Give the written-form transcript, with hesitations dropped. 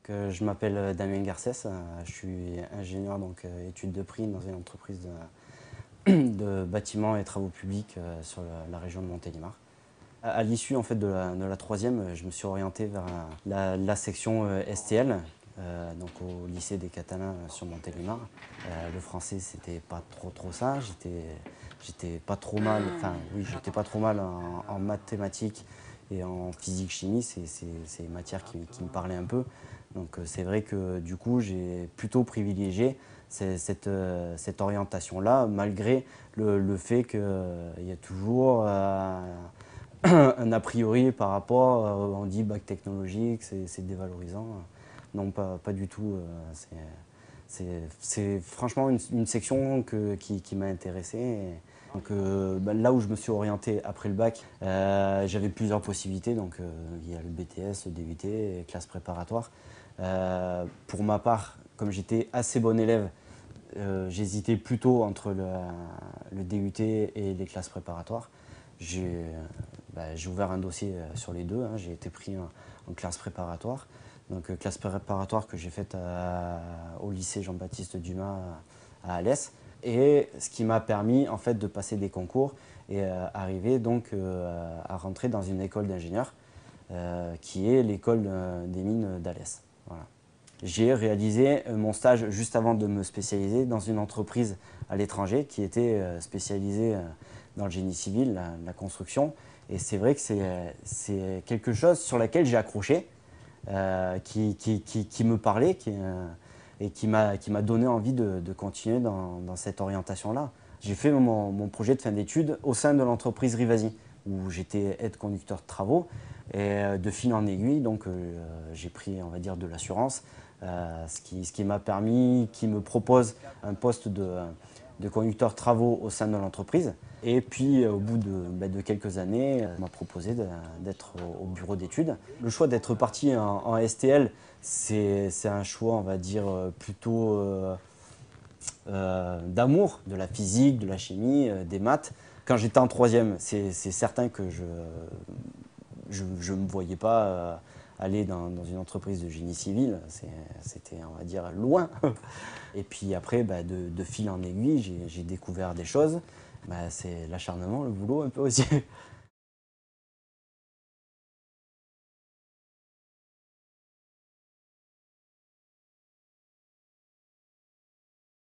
Je m'appelle Damien Garcès, je suis ingénieur études de prix dans une entreprise de bâtiments et travaux publics sur la région de Montélimar. À l'issue de la troisième, je me suis orienté vers la section STL, donc au lycée des Catalans sur Montélimar. Le français, c'était pas trop ça. J'étais pas trop mal, enfin oui, j'étais pas trop mal en mathématiques et en physique-chimie. C'est une matière qui me parlait un peu. Donc c'est vrai que du coup, j'ai plutôt privilégié cette orientation-là, malgré le fait qu'il y a toujours un a priori par rapport, on dit bac technologique, c'est dévalorisant. Non, pas du tout. C'est franchement une section qui m'a intéressé. Là où je me suis orienté après le bac, j'avais plusieurs possibilités. Il y a le BTS, le DUT, et classe préparatoire. Pour ma part, comme j'étais assez bon élève, j'hésitais plutôt entre le DUT et les classes préparatoires. J'ai ouvert un dossier sur les deux, hein. J'ai été pris en classe préparatoire. Classe préparatoire que j'ai faite au lycée Jean-Baptiste Dumas à Alès. Et ce qui m'a permis en fait de passer des concours et arriver à rentrer dans une école d'ingénieurs qui est l'école des mines d'Alès. Voilà. J'ai réalisé mon stage juste avant de me spécialiser dans une entreprise à l'étranger qui était spécialisée dans le génie civil, la construction. Et c'est vrai que c'est quelque chose sur laquelle j'ai accroché, qui me parlait et qui m'a donné envie de continuer dans cette orientation-là. J'ai fait mon projet de fin d'études au sein de l'entreprise Rivasi, où j'étais aide conducteur de travaux. Et de fil en aiguille, j'ai pris, on va dire, de l'assurance, ce qui m'a permis, qui me propose un poste de conducteur de travaux au sein de l'entreprise. Et puis, au bout de quelques années, on m'a proposé d'être au bureau d'études. Le choix d'être parti en STL, c'est un choix, on va dire, plutôt d'amour de la physique, de la chimie, des maths. Quand j'étais en troisième, c'est certain que je ne me voyais pas aller dans une entreprise de génie civil. C'était, on va dire, loin. Et puis après, de fil en aiguille, j'ai découvert des choses. C'est l'acharnement, le boulot un peu aussi.